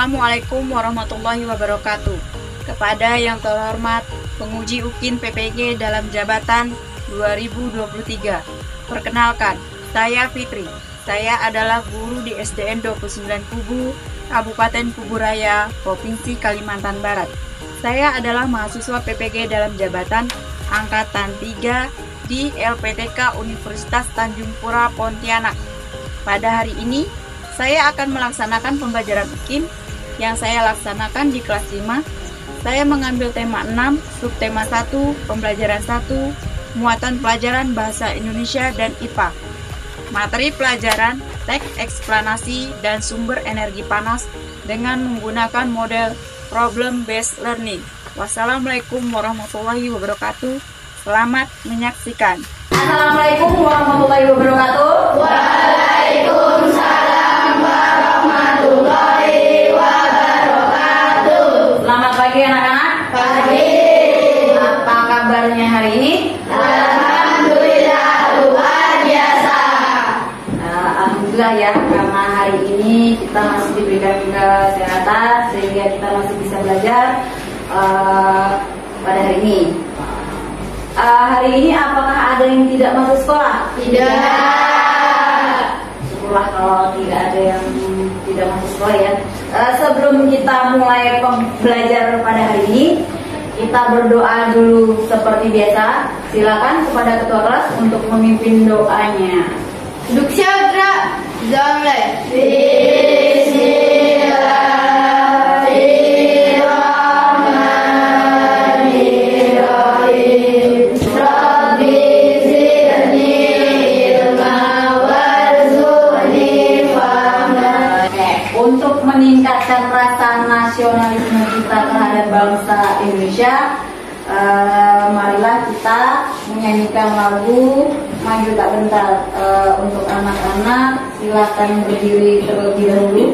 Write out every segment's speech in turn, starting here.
Assalamualaikum warahmatullahi wabarakatuh. Kepada yang terhormat penguji UKIN PPG dalam jabatan 2023. Perkenalkan, saya Fitri. Saya adalah guru di SDN 29 Kubu, Kabupaten Kubu Raya, Provinsi Kalimantan Barat. Saya adalah mahasiswa PPG dalam jabatan Angkatan 3 di LPTK Universitas Tanjung Pura, Pontianak. Pada hari ini, saya akan melaksanakan pembelajaran UKIN yang saya laksanakan di kelas 5. Saya mengambil tema 6, subtema 1, pembelajaran 1, muatan pelajaran Bahasa Indonesia dan IPA. Materi pelajaran, teks eksplanasi, dan sumber energi panas dengan menggunakan model problem based learning. Wassalamualaikum warahmatullahi wabarakatuh. Selamat menyaksikan. Assalamualaikum warahmatullahi wabarakatuh. Waalaikumsalam warahmatullahi wabarakatuh. Selamat pagi anak-anak. Pagi. Apa kabarnya hari ini? Alhamdulillah luar biasa. Alhamdulillah ya, karena hari ini kita masih diberikan kesehatan sehingga kita masih bisa belajar pada hari ini. Hari ini apakah ada yang tidak masuk sekolah? Tidak. Syukurlah kalau tidak ada yang tidak masuk sekolah ya. Sebelum kita mulai belajar pada hari ini, kita berdoa dulu seperti biasa. Silakan kepada ketua kelas untuk memimpin doanya. Duduk siap, Zamle. Untuk meningkatkan rasa nasionalisme kita terhadap bangsa Indonesia, marilah kita menyanyikan lagu Maju Tak Bentar. Untuk anak-anak, silakan berdiri terlebih dahulu.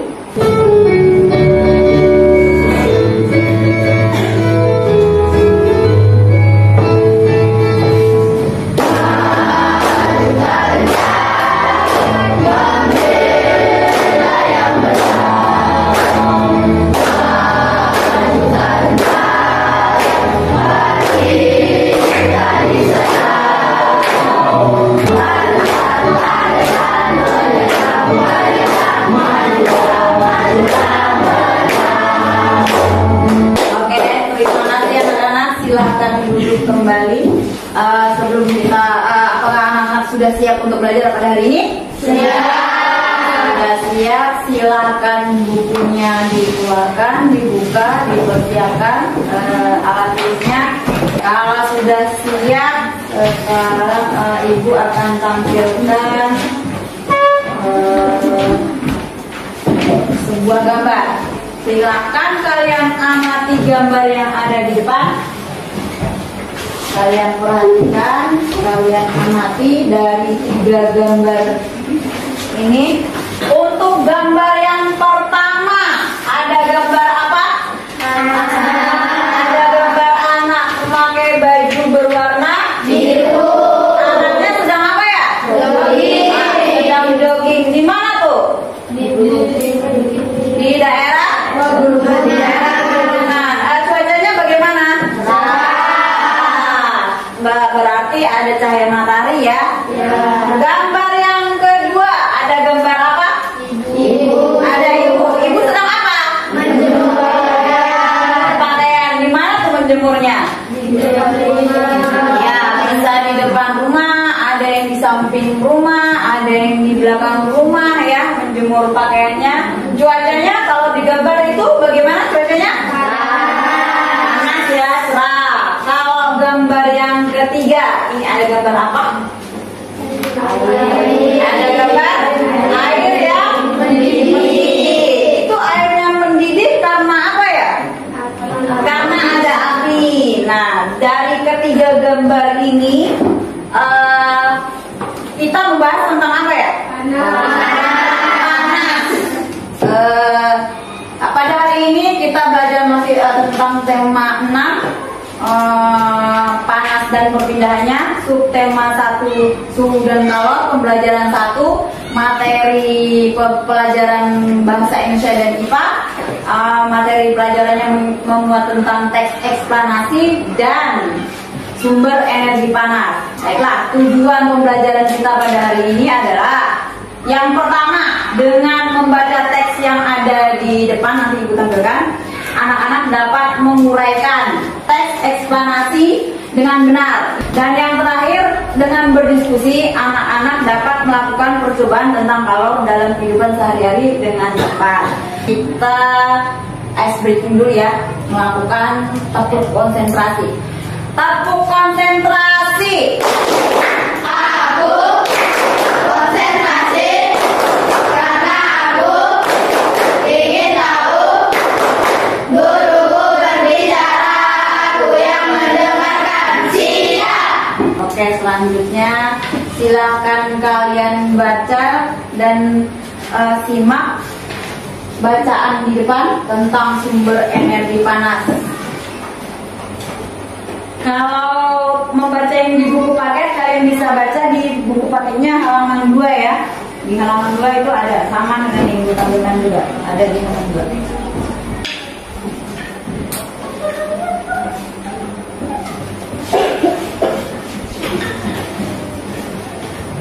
Silahkan duduk kembali. Sebelum kita, apakah anak-anak sudah siap untuk belajar pada hari ini? Siap. Sudah siap, silakan bukunya dikeluarkan, dibuka, dipersiapkan alat tulisnya. Kalau sudah siap, sekarang Ibu akan tampilkan sebuah gambar. Silakan kalian amati gambar yang ada di depan. Kalian perhatikan, kalian amati dari 3 gambar ini. Untuk gambar yang pertama, ada gambar apa? Ada gambar anak memakai baju berwarna biru. Anaknya sedang apa ya? Jogging. Sedang jogging. Di mana tuh? Di daerah pegunungan. Cuacanya bagaimana? Berarti ada cahaya matahari ya. Gambar yang kedua, ada gambar apa? Ibu. Ada ibu. Ibu sedang apa? Menjemur pakaian. Di mana tuh menjemurnya? Ya, bisa di depan rumah, ada yang di samping rumah, ada yang di belakang rumah ya, menjemur pakaiannya. Cuacanya kalau di gambar itu bagaimana cuacanya? Panas ya, cerah. Kalau gambar yang ketiga, ini ada gambar apa? Ada gambar air yang mendidih. Itu air yang mendidih karena apa ya? Karena ada api. Nah, dari ketiga gambar ini kita membahas tentang apa ya? Panas. Pada hari ini kita belajar masih tentang tema 6, panas dan perpindahannya. Subtema 1, suhu dan kalor. Pembelajaran 1, materi pelajaran Bahasa Indonesia dan IPA. materi pelajarannya memuat tentang teks eksplanasi dan sumber energi panas. Baiklah, tujuan pembelajaran kita pada hari ini adalah yang pertama, dengan membaca teks yang ada di depan nanti Ibu tampilkan, anak-anak dapat menguraikan teks eksplanasi dengan benar. Dan yang terakhir, dengan berdiskusi, anak-anak dapat melakukan percobaan tentang kalor dalam kehidupan sehari-hari dengan cepat. Kita ice breaking dulu ya, melakukan tepuk konsentrasi. Tepuk konsentrasi. Aku konsentrasi karena aku ingin tahu guruku berbicara, aku yang mendengarkan. Siap. Oke, selanjutnya silakan kalian baca dan simak bacaan di depan tentang sumber energi panas. Kalau membaca yang di buku paket, kalian bisa baca di buku paketnya halaman 2 ya. Di halaman 2 itu ada, sama dengan yang ditampilkan juga, ada di halaman 2.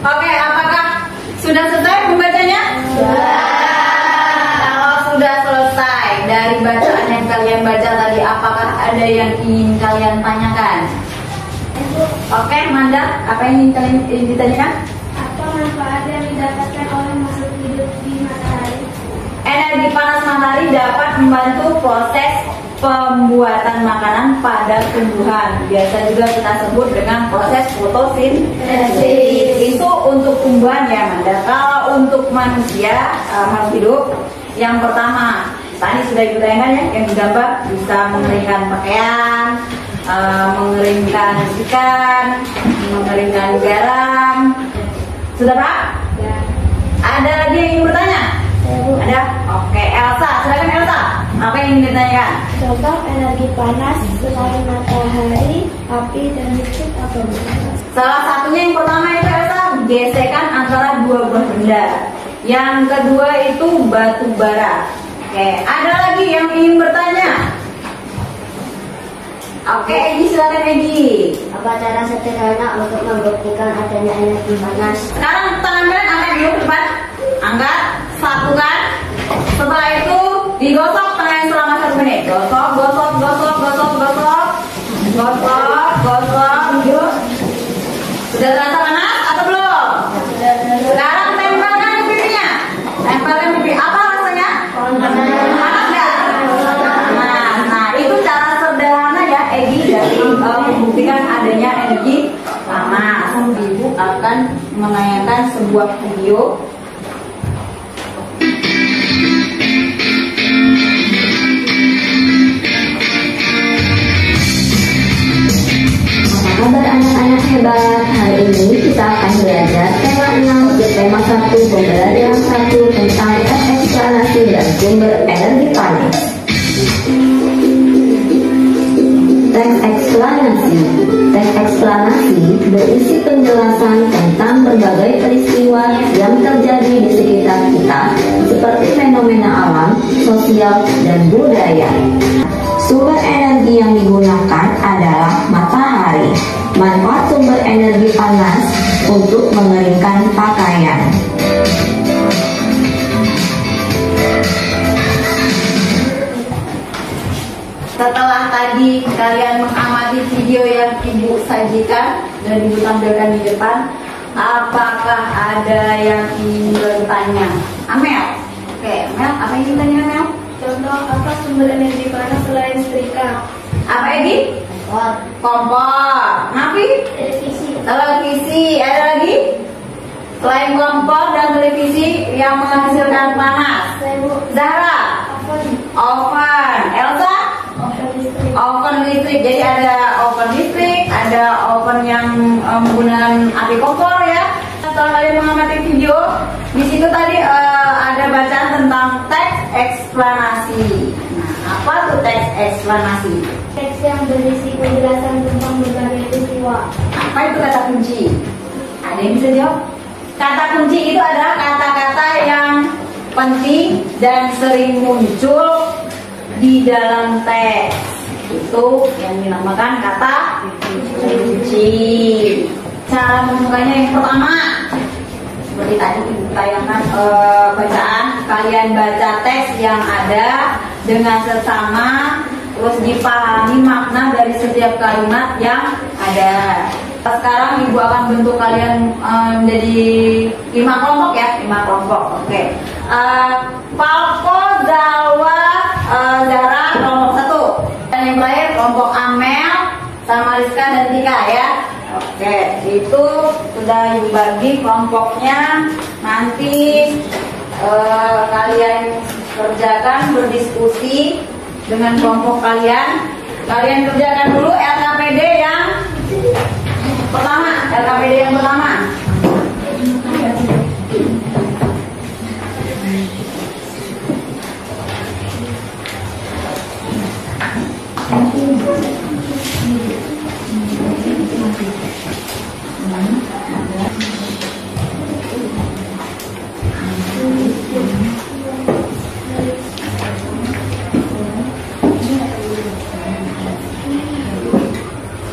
Oke, apakah sudah selesai membacanya? Kalau sudah selesai dari bacaan yang kalian baca tadi, apakah ada yang ingin kalian tanyakan? Oke, Manda, apa yang ingin kalian ditanyakan? Apa manfaat yang didapatkan oleh makhluk hidup di matahari? Energi panas matahari dapat membantu proses pembuatan makanan pada tumbuhan. Biasa juga kita sebut dengan proses fotosintesis. Itu untuk tumbuhan ya, Manda. Kalau untuk manusia, makhluk hidup, yang pertama, tadi sudah ditanyakan ya, yang digambar bisa mengeringkan pakaian, mengeringkan ikan, mengeringkan garam. Sudah Pak? Ya. Ada lagi yang ingin bertanya? Ada? Oke, Elsa, silakan Elsa. Apa yang ingin ditanyakan? Contoh energi panas selain matahari, api, dan listrik apa? Salah satunya yang pertama itu Elsa, gesekan antara dua buah benda. Yang kedua itu batu bara. Oke, ada lagi yang ingin bertanya? Oke, Egi, silakan Egi. Apa cara sederhana untuk membuktikan adanya energi panas? Sekarang tangan kalian angkat dulu ke depan. Angkat, satukan. Setelah itu digosok tangannya selama 1 menit. Gosok, gosok, gosok, gosok, gosok. Gosok, gosok. Sudah terasa panas atau belum? Sekarang tempelkan ke pipinya. Tempelkan pipi. Apa rasanya? Panas nggak? Nah, itu cara sederhana ya, Egi, dari membuktikan adanya energi panas. Ibu akan menayangkan sebuah video. Kabar anak-anak hebat, hari ini kita akan belajar tema 6 dan tema 1 pembelajaran 1 tentang teks eksplanasi dan sumber energi panas. Teks eksplanasi. Teks eksplanasi berisi penjelasan tentang berbagai peristiwa yang terjadi di sekitar kita, seperti fenomena alam, sosial, dan budaya. Sumber energi yang digunakan adalah matahari. Manfaat sumber energi panas untuk mengeringkan pakaian. Setelah tadi kalian mengamati video yang Ibu sajikan dan Ibu tampilkan di depan, apakah ada yang ingin bertanya? Amel? Oke, Amel, apa yang ingin tanya Amel? Contoh apa sumber energi panas selain setrika? Apa Egi? Kompor. Nafi? Televisi. Televisi. Ada lagi? Selain kompor dan televisi yang menghasilkan panas. Zahra? Oven. Elsa? Oven listrik. Jadi ada oven listrik, ada oven yang menggunakan api kompor ya. Setelah kalian mengamati video, di situ tadi ada bacaan tentang teks eksplanasi. Nah, apa tuh teks eksplanasi? Teks yang berisi penjelasan tentang berbagai peristiwa. Apa itu kata kunci? Ada yang bisa jawab? Kata kunci itu adalah kata-kata yang penting dan sering muncul di dalam teks. Itu yang dinamakan kata kunci. Cara memukanya yang pertama, seperti tadi ditayangkan bacaan, kalian baca teks yang ada dengan seksama, terus dipahami makna dari setiap kalimat yang ada. Sekarang ibu akan bentuk kalian menjadi 5 kelompok ya, 5 kelompok. Oke. Palko, Zalwa, Zara kelompok 1. Dan yang terakhir kelompok Amel sama Rizka dan Tika ya. Oke, itu sudah ibu bagi kelompoknya. Nanti kalian kerjakan berdiskusi dengan kelompok kalian. Kalian kerjakan dulu LKPD yang pertama. LKPD yang pertama.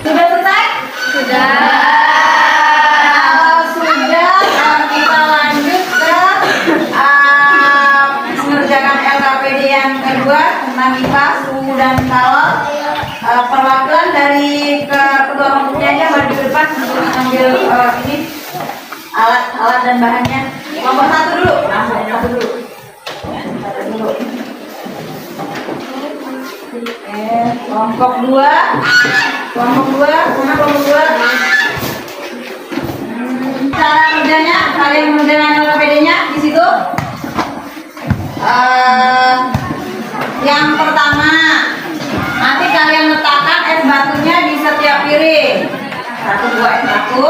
Sudah selesai? Sudah. Kalau sudah, kita lanjut ke mengerjakan LKPD yang kedua tentang IPA, suhu dan kalor. Perwakilan dari kedua kelompoknya aja baru di depan untuk mengambil ini alat dan bahannya. Kelompok 1 dulu. Satu dulu. Kelompok 2. Kelompok 2, mana kelompok 2? Cara kerjanya, kalian mengerjakan LKPD-nya di situ. Yang pertama, nanti kalian letakkan es batunya di setiap piring. 1, 2 es batu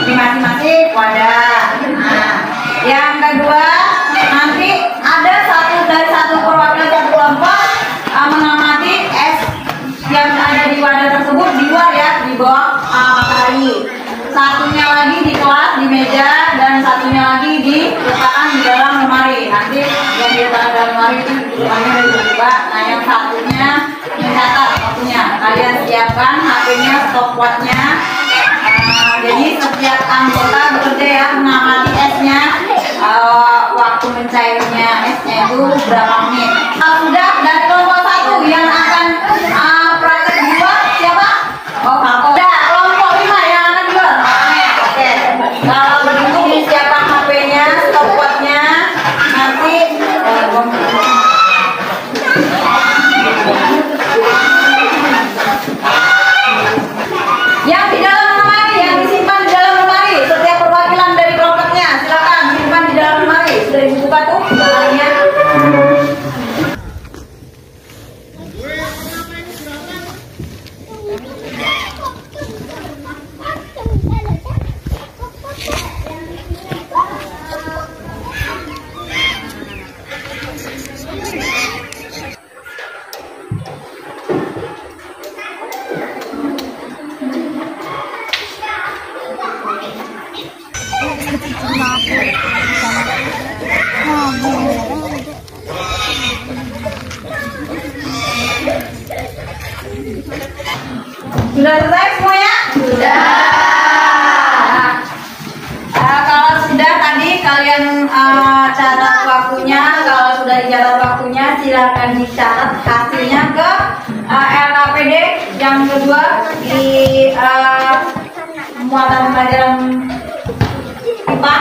di masing-masing wadah. Nah, yang kedua, nanti ada satu perwakilan satu kelompok mengamati es yang ada di wadah tersebut di luar ya, di bawah matahari. Satunya lagi di kelas, di meja, dan satunya lagi diletakkan di dalam lemari. Nanti yang diletakkan dalam lemari itu lemarinya dari berdua. Nah, yang satunya mencatat waktunya. Kalian siapkan HP-nya, stopwatch-nya. Jadi setiap anggota bekerja ya, mengamati esnya. Waktu mencairnya esnya itu berapa menit. Sudah, dari kelompok 1 yang akan praktek di luar siapa? Oh, Falko. Kelompok 5 yang akan di luar. Oke. Kalau begitu disiapkan HP-nya, stopwatch-nya. Nanti yang di dalam lemari, yang disimpan di dalam lemari, setiap perwakilan dari kelompoknya silakan simpan di dalam lemari. Sudah dibuka tuh lemarinya. Sudah selesai semuanya? Sudah. Kalau sudah tadi kalian catat waktunya. Kalau sudah dicatat waktunya, silakan dicatat hasilnya ke LKPD yang kedua di muatan pelajaran IPA.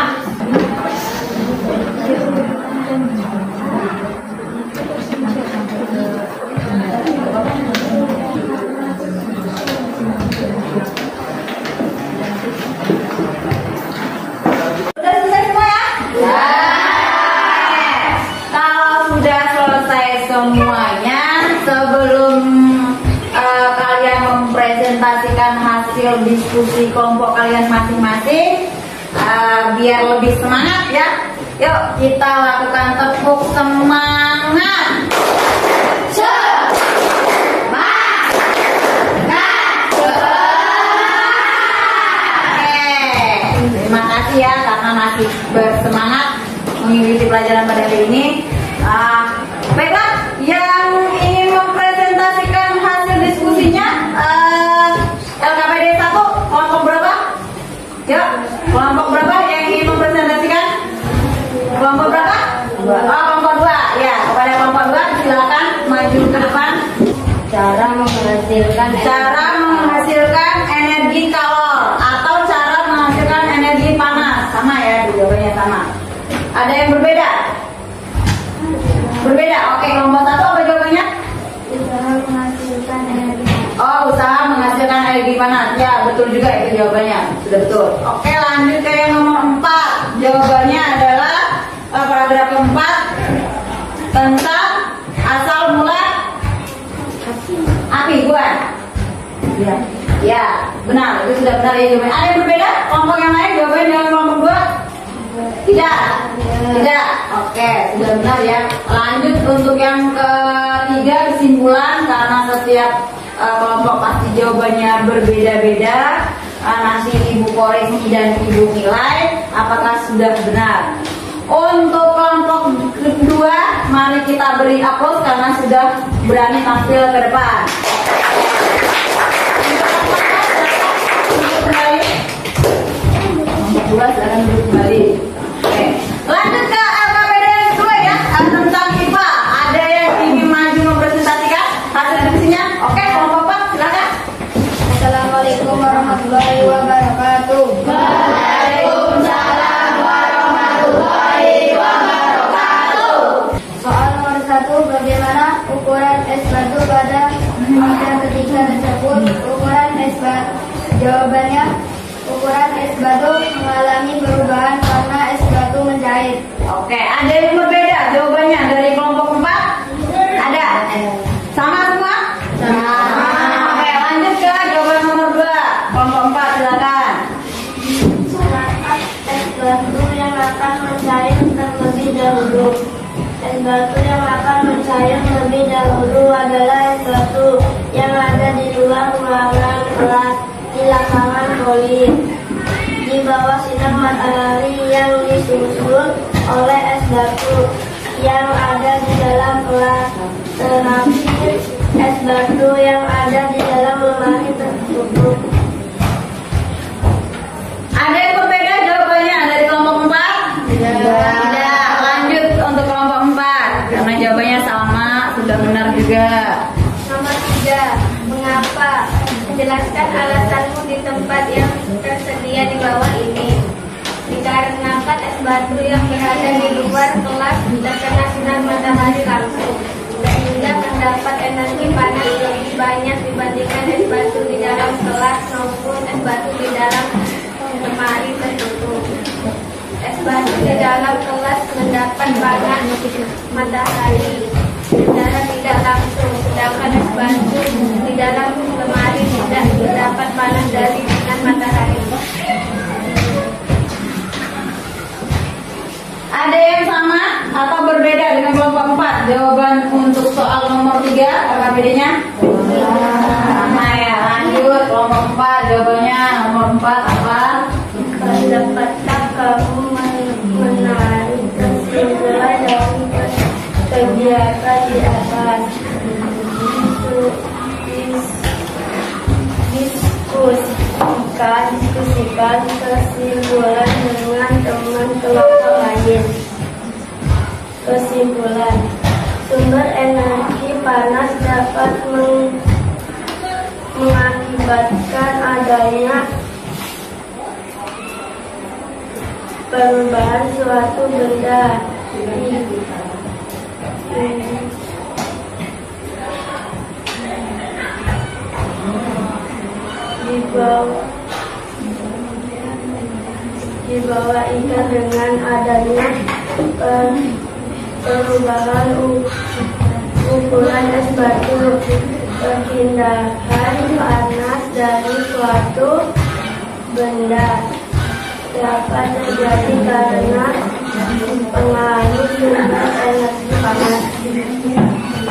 Semuanya, sebelum kalian mempresentasikan hasil diskusi kelompok kalian masing-masing, biar lebih semangat ya, yuk kita lakukan tepuk semangat. Terima kasih ya karena masih bersemangat mengikuti pelajaran pada hari ini. Baiklah, yang kelompok 2 ya, kepada kelompok 2 silakan maju ke depan. Cara menghasilkan energi kalor atau cara menghasilkan energi panas. Sama ya, jawabannya sama. Ada yang berbeda? Berbeda. Oke, kelompok 1 apa jawabannya? usaha menghasilkan energi. Oh, usaha menghasilkan energi panas. Ya, betul juga itu jawabannya. Sudah betul. Oke, lanjut ke yang nomor 4. Jawabannya adalah paragraf keempat tentang asal mula api, bukan? Ya. Ya, benar. Itu sudah benar ya jawabannya. Ada yang berbeda? Kelompok yang lain jawabannya dengan kelompok 2? Tidak. Tidak. Oke, sudah benar ya. Lanjut untuk yang ketiga, kesimpulan, karena setiap kelompok pasti jawabannya berbeda-beda. Nanti Ibu koreksi dan Ibu nilai apakah sudah benar. Untuk kelompok kedua, mari kita beri aplaus karena sudah berani tampil ke depan. Kelompok 2 silakan duduk kembali. Oke. Lanjut ke KPD yang kedua ya, tentang IPA. Ada yang ingin maju mempresentasikan hasil diskusinya? Oke, kelompok 4 silakan. Assalamualaikum warahmatullahi wabarakatuh. Waalaikumsalam warahmatullahi wabarakatuh. Soal nomor 1, bagaimana ukuran es batu pada angka ketiga tersebut? Ukuran es batu, jawabannya ukuran es batu mengalami perubahan karena es batu mencair. Oke, ada yang berbeda jawabannya dari kelompok 4? Ada? Sama semua? Sama. Oke, lanjut ke jawaban nomor 2. Kelompok 4 silakan. Saat es batu yang akan mencair terlebih dahulu. Es batu yang akan mencair terlebih dahulu adalah es batu yang ada di luar ruangan kelas di lapangan voli. Di bawah sinar matahari yang disusul oleh es batu yang ada di dalam kelas. Terakhir, es batu yang ada di dalam lemari tertutup. Ada yang berbeda jawabannya dari kelompok 4? Tidak. Lanjut untuk kelompok 4 karena jawabannya sama, sudah benar juga. Nomor 3, mengapa? Jelaskan alasanmu di tempat yang tersedia di bawah ini. Dikarenakan es batu yang berada di luar kelas terkena sinar matahari langsung, sehingga terdapat energi panas lebih banyak dibandingkan es batu di dalam kelas maupun es batu di dalam lemari tertutup. Es batu di dalam kelas mendapat panas matahari secara tidak langsung, sedangkan es batu di dalam lemari tidak mendapat panas dari sinar matahari. Ada yang sama atau berbeda dengan kelompok 4? Jawaban untuk soal nomor 3 KPD-nya? Sama ya. Lanjut kelompok 4 jawabannya nomor 4 apa? Dapatkah kamu menarik kesimpulan dari kegiatan di atas? Diskusikan kesimpulan dengan teman kelompok lain. Kesimpulan, sumber energi panas dapat mengakibatkan adanya perubahan suatu benda di bawah ikan dengan adanya perubahan ukuran es batu. Perpindahan panas dari suatu benda dapat terjadi karena pengaruh sumber energi panas.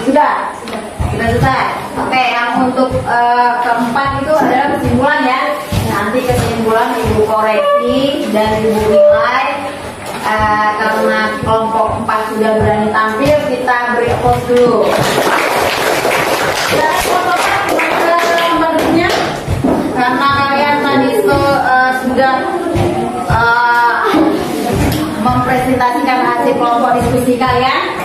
Sudah selesai. Oke, yang untuk keempat itu adalah kesimpulan ya. Nanti kesimpulan Ibu koreksi dan Ibu nilai. Karena kelompok 4 sudah berani tampil, kita beri applause dulu. Dan kelompok 4 berikutnya, karena kalian tadi sudah mempresentasikan hasil kelompok diskusi kalian,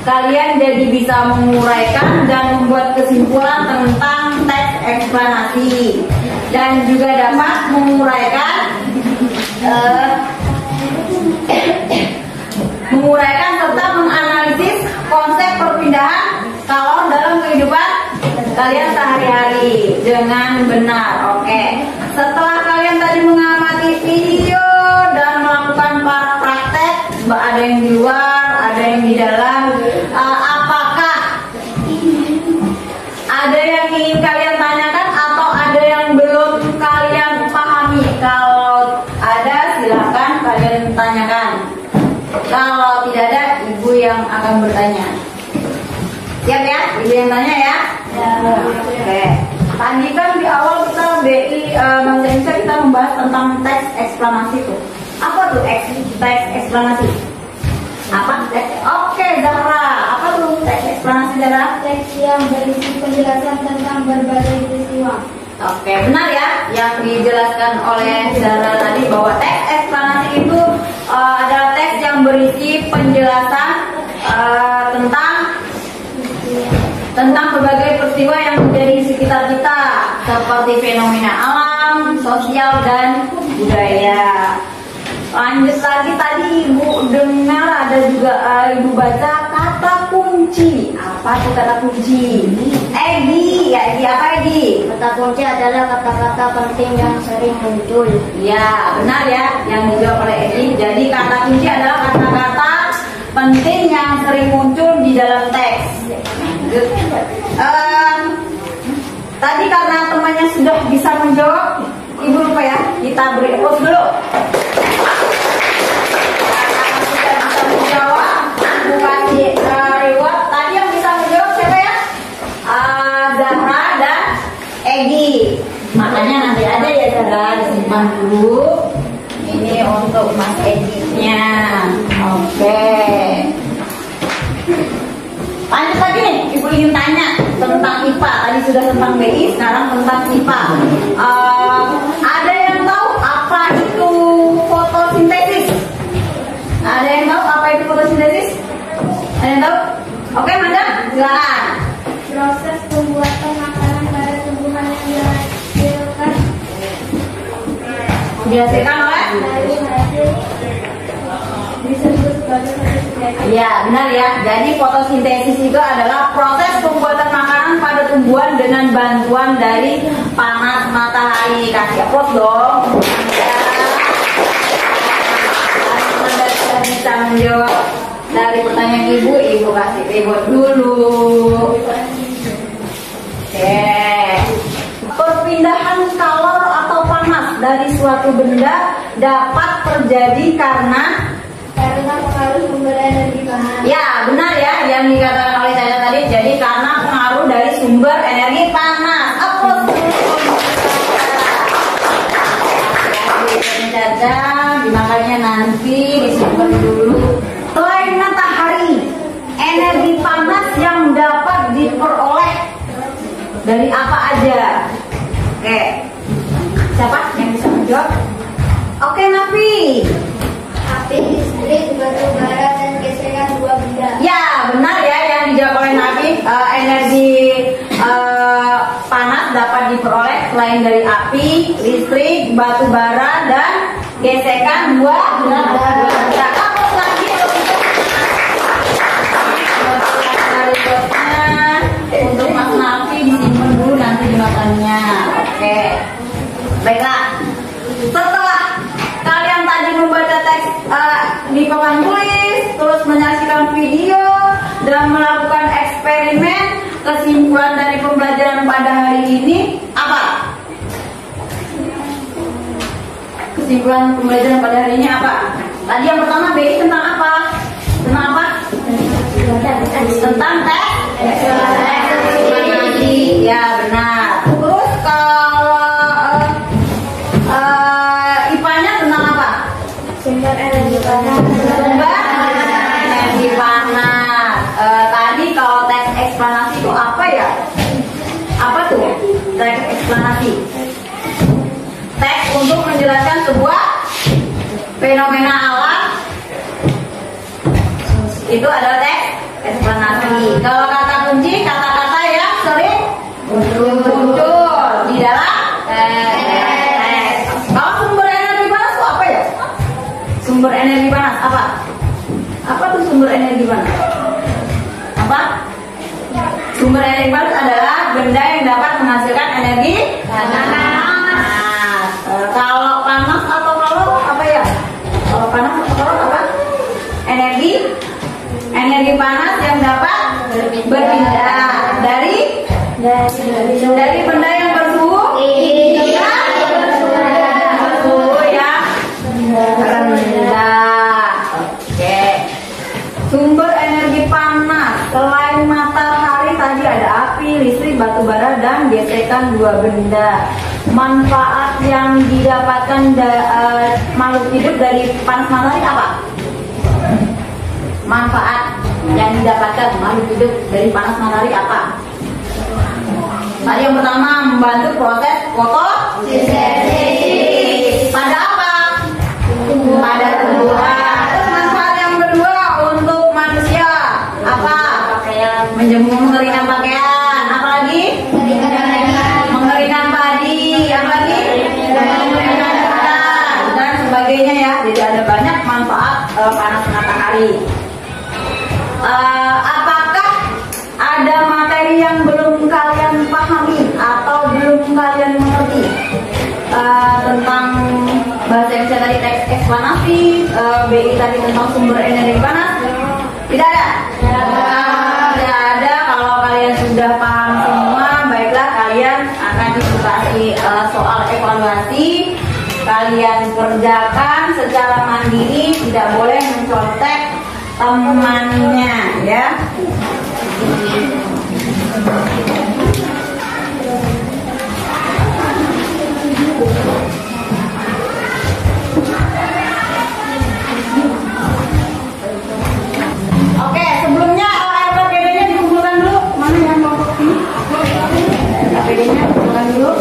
kalian jadi bisa menguraikan dan membuat kesimpulan tentang teks eksplanasi, dan juga dapat menguraikan serta menganalisis konsep perpindahan kalor dalam kehidupan kalian sehari-hari dengan benar. Oke. Setelah kalian tadi mengamati video dan melakukan para praktek, ada yang di luar, ada yang di dalam, apakah ada yang ingin kalian tanyakan atau ada yang belum kalian pahami? Kalau ada, silakan kalian tanyakan. Kalau tidak ada, ibu yang akan bertanya. Siap ya? Ibu yang tanya ya? Oke. Tadi kan di awal kita BI bahasa Indonesia kita membahas tentang teks eksplanasi itu. Apa tuh teks eksplanasi? Apa? Oke, Zahra. Apa tuh teks eksplanasi, Zahra? Teks yang berisi penjelasan tentang berbagai peristiwa. Oke, benar ya yang dijelaskan oleh Zahra tadi bahwa teks eksplanasi itu adalah teks yang berisi penjelasan tentang berbagai peristiwa yang terjadi di sekitar kita, seperti fenomena alam, sosial, dan budaya. Lanjut lagi, tadi ibu dengar ada juga ibu baca kata kunci. Apa tuh kata kunci? Egi, ya Egi, apa Egi? Kata kunci adalah kata-kata penting yang sering muncul. Ya, benar ya yang dijawab oleh Egi. Jadi kata kunci adalah kata-kata penting yang sering muncul di dalam teks. Tadi karena temannya sudah bisa menjawab, ibu lupa ya, kita beri pause dulu. Karena sudah bisa menjawab, ibu kasih reward. Tadi yang bisa menjawab siapa ya? Zahra dan Egi. Makanya nanti ada ya Zahra, disimpan dulu. Ini untuk Mas Egi-nya. Oke. Lanjut lagi nih, ibu ingin tanya tentang IPA. Tadi sudah tentang BI, sekarang tentang IPA. Ada yang tahu apa itu fotosintesis? Ada yang tahu apa itu fotosintesis? Ada yang tahu? Oke, Manda, silakan. Proses pembuatan makanan pada tumbuhan yang Dihasilkan oleh? dari hasil disebut sebagai fotosintesis. Ya, benar ya. Jadi fotosintesis itu adalah proses pembuatan makanan pada tumbuhan dengan bantuan dari panas matahari. Kasih applause dong. Ya. Anda sudah bisa menjawab dari pertanyaan ibu, ibu kasih reward dulu. Oke. Perpindahan kalor atau panas dari suatu benda dapat terjadi karena pengaruh sumber energi panas. ya, benar ya yang dikatakan oleh saya tadi. Jadi karena pengaruh dari sumber energi panas. Caca, dimakannya nanti, disimpan dulu. Selain matahari, energi panas yang dapat diperoleh dari apa aja? Oke, siapa yang bisa menjawab? Oke, Nafi. Api, listrik, batu bara, dan gesekan dua benda. Ya, benar ya yang dijawab oleh Nabi. Energi panas dapat diperoleh selain dari api, listrik, batu bara, dan gesekan dua benda. Kapok lagi untuk Mas Nafi disimpan dulu nanti dimakannya. Oke, baiklah. Setelah kalian tadi membaca teks di papan tulis, terus menyaksikan video dan melakukan eksperimen, kesimpulan dari pembelajaran pada hari ini apa? Kesimpulan pembelajaran pada hari ini apa? Tadi yang pertama BI tentang apa? Tentang apa? Tentang teks eksplanasi. Ya, benar. Terus kalau IPA-nya tentang apa? Sumber energi panas. Sumber energi panas. Tadi kalau teks eksplanasi itu apa ya? Apa tuh teks eksplanasi? Teks untuk menjelaskan sebuah fenomena alam. Itu adalah teks eksplanasi. eksplanasi. Kalau kata kunci, kata-kata yang sering muncul di dalam teks. Kalau sumber energi panas itu apa ya? Sumber energi panas apa? Apa tuh sumber energi panas? Apa? Sumber energi panas adalah benda yang dapat menghasilkan energi panas. Kalau panas atau kalau apa ya? Kalau panas atau kalau apa? Energi panas yang dapat berpindah dari benda yang bersuhu yang rendah. Oke. Sumber energi panas selain matahari tadi ada api, listrik, batu bara, dan gesekan dua benda. Manfaat yang didapatkan makhluk hidup dari panas matahari apa? Manfaat yang didapatkan makhluk hidup dari panas matahari apa? Tadi yang pertama membantu proses fotosintesis. Pada apa? Pada tumbuhan. Terus manfaat yang kedua untuk manusia apa? Mengeringkan pakaian. Apa lagi? Mengeringkan padi. Apa lagi? Mengeringkan hutan dan sebagainya ya. Jadi ada banyak manfaat panas matahari. Apakah ada materi yang belum kalian pahami atau belum kalian mengerti tentang bahasa Indonesia tadi, teks eksplanasi, BI tadi tentang sumber energi panas? Tidak ada? Tidak ada. Kalau kalian sudah paham semua, baiklah kalian akan dikasih soal evaluasi. Kalian kerjakan secara mandiri, tidak boleh mencontek temannya ya. Oke, sebelumnya RKPD-nya dikumpulkan dulu. Mana yang kelompok ini? RKPD-nya dikumpulkan dulu.